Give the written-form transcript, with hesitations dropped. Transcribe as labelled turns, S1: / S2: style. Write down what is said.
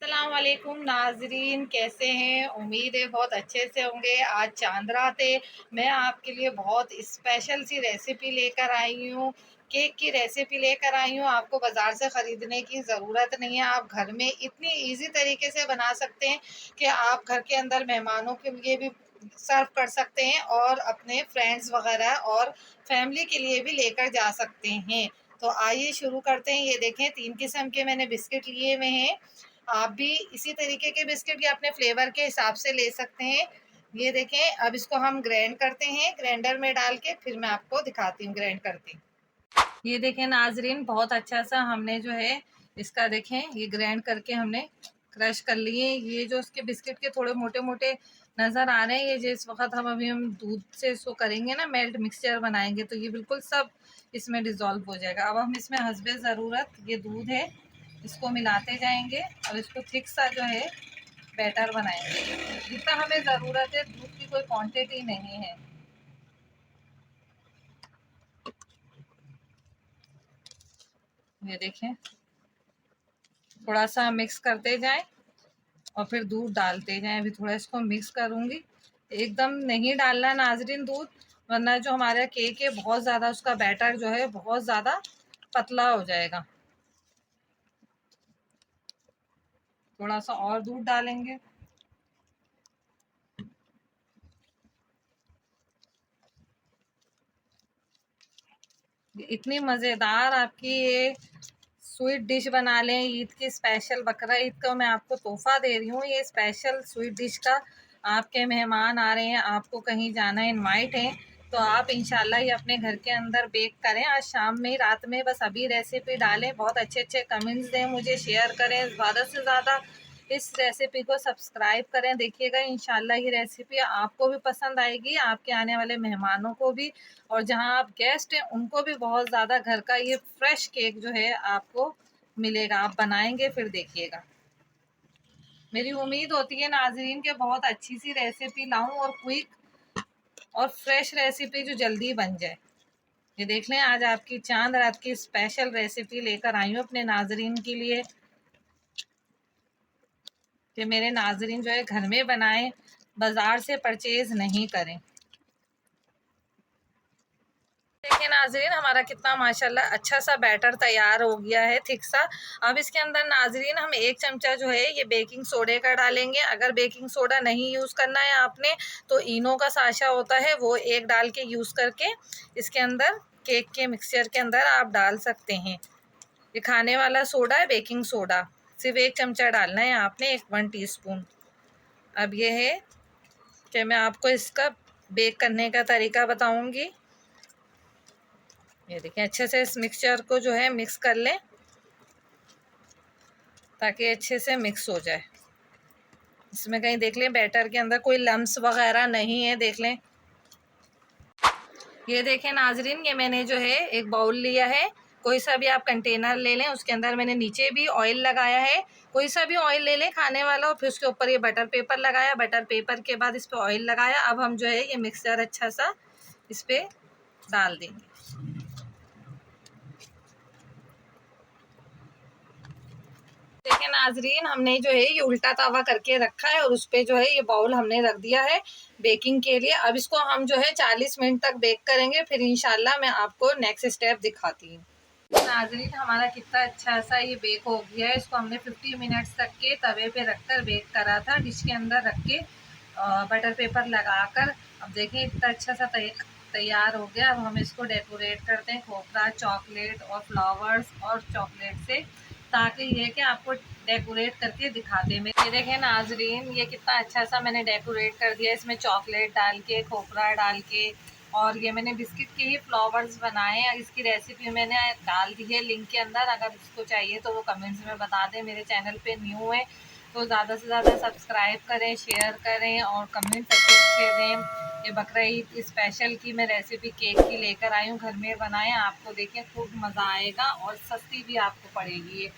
S1: अस्सलाम वालेकुम नाजरीन, कैसे हैं? उम्मीद है बहुत अच्छे से होंगे। आज चांद रात है। मैं आपके लिए बहुत स्पेशल सी रेसिपी लेकर आई हूँ। केक की रेसिपी लेकर आई हूँ। आपको बाज़ार से ख़रीदने की ज़रूरत नहीं है। आप घर में इतनी इजी तरीके से बना सकते हैं कि आप घर के अंदर मेहमानों के लिए भी सर्व कर सकते हैं और अपने फ्रेंड्स वगैरह और फैमिली के लिए भी लेकर जा सकते हैं। तो आइए शुरू करते हैं। ये देखें, 3 किस्म के मैंने बिस्किट लिए हुए हैं। आप भी इसी तरीके के बिस्किट या अपने फ्लेवर के हिसाब से ले सकते हैं। ये देखें, अब इसको हम ग्राइंड करते हैं ग्राइंडर में डाल के, फिर मैं आपको दिखाती हूँ ग्राइंड करती। ये देखें नाजरीन, बहुत अच्छा सा हमने जो है इसका देखें ये ग्राइंड करके हमने क्रश कर लिए। ये जो इसके बिस्किट के थोड़े मोटे मोटे नज़र आ रहे हैं, ये जिस वक्त हम दूध से इसको करेंगे ना, मेल्ट मिक्सचर बनाएंगे, तो ये बिल्कुल सब इसमें डिज़ोल्व हो जाएगा। अब हम इसमें हस्बे ज़रूरत ये दूध है, इसको मिलाते जाएंगे और इसको थिक सा जो है बैटर बनाएंगे। जितना हमें ज़रूरत है, दूध की कोई क्वांटिटी नहीं है। ये देखें, थोड़ा सा मिक्स करते जाएं और फिर दूध डालते जाएं। अभी थोड़ा इसको मिक्स करूंगी। एकदम नहीं डालना नाजरीन दूध, वरना जो हमारा केक है बहुत ज़्यादा उसका बैटर जो है बहुत ज़्यादा पतला हो जाएगा। थोड़ा सा और दूध डालेंगे। इतनी मज़ेदार आपकी ये स्वीट डिश बना लें। ईद की स्पेशल, बकरा ईद का मैं आपको तोहफा दे रही हूँ ये स्पेशल स्वीट डिश का। आपके मेहमान आ रहे हैं, आपको कहीं जाना है, इनवाइट है, तो आप इंशाल्लाह ये अपने घर के अंदर बेक करें। आज शाम में, रात में, बस अभी रेसिपी डालें। बहुत अच्छे अच्छे कमेंट्स दें मुझे, शेयर करें ज़्यादा से ज़्यादा। इस रेसिपी को सब्सक्राइब करें। देखिएगा इंशाल्लाह ये रेसिपी आपको भी पसंद आएगी, आपके आने वाले मेहमानों को भी, और जहां आप गेस्ट हैं उनको भी बहुत ज़्यादा घर का ये फ्रेश केक जो है आपको मिलेगा। आप बनाएंगे फिर देखिएगा। मेरी उम्मीद होती है नाजरीन के बहुत अच्छी सी रेसिपी लाऊं और क्विक और फ्रेश रेसिपी जो जल्दी बन जाए। ये देख लें, आज आपकी चांद रात की स्पेशल रेसिपी लेकर आई हूँ अपने नाजरीन के लिए, कि मेरे नाजरीन जो है घर में बनाएं, बाजार से परचेज नहीं करें। देखिए नाजरीन, हमारा कितना माशाल्लाह अच्छा सा बैटर तैयार हो गया है, थिक सा। अब इसके अंदर नाजरीन हम 1 चमचा जो है ये बेकिंग सोडे का डालेंगे। अगर बेकिंग सोडा नहीं यूज़ करना है आपने, तो इनो का साशा होता है वो 1 डाल के यूज़ करके इसके अंदर केक के मिक्सचर के अंदर आप डाल सकते हैं। ये खाने वाला सोडा है, बेकिंग सोडा, सिर्फ 1 चमचा डालना है आपने, 1 टीस्पून। अब ये है कि मैं आपको इसका बेक करने का तरीका बताऊंगी। ये देखिए, अच्छे से इस मिक्सचर को जो है मिक्स कर लें ताकि अच्छे से मिक्स हो जाए। इसमें कहीं देख लें बैटर के अंदर कोई लम्स वगैरह नहीं है, देख लें। ये देखें नाजरीन, ये मैंने जो है एक बाउल लिया है। कोई सा भी आप कंटेनर ले लें, उसके अंदर मैंने नीचे भी ऑयल लगाया है। कोई सा भी ऑयल ले लें खाने वाला, और फिर उसके ऊपर ये बटर पेपर लगाया। बटर पेपर के बाद इस पर ऑयल लगाया। अब हम जो है ये मिक्सचर अच्छा सा इस पर डाल देंगे। देखिए नाजरीन, हमने जो है ये उल्टा तवा करके रखा है और उस पर जो है ये बाउल हमने रख दिया है बेकिंग के लिए। अब इसको हम जो है 40 मिनट तक बेक करेंगे, फिर इंशाल्लाह मैं आपको नेक्स्ट स्टेप दिखाती हूँ। नाजरीन, हमारा कितना अच्छा सा ये बेक हो गया है। इसको हमने 50 मिनट्स तक के तवे पे रखकर बेक करा था, डिश के अंदर रख के बटर पेपर लगाकर। अब देखिए इतना अच्छा सा तैयार हो गया। अब हम इसको डेकोरेट करते हैं खोपरा, चॉकलेट और फ्लावर्स और चॉकलेट से, ताकि ये कि आपको डेकोरेट करके दिखाते हैं। ये देखें नाजरीन, ये कितना अच्छा सा मैंने डेकोरेट कर दिया, इसमें चॉकलेट डाल के, खोपरा डाल के, और ये मैंने बिस्किट के ही फ्लावर्स बनाए हैं। इसकी रेसिपी मैंने डाल दी है लिंक के अंदर, अगर उसको चाहिए तो वो कमेंट्स में बता दें। मेरे चैनल पे न्यू है तो ज़्यादा से ज़्यादा सब्सक्राइब करें, शेयर करें और कमेंट्स अच्छे अच्छे दें। ये बकरा ईद स्पेशल की मैं रेसिपी केक की लेकर आई हूँ, घर में बनाएं, आपको देखें खूब मज़ा आएगा और सस्ती भी आपको पड़ेगी ये।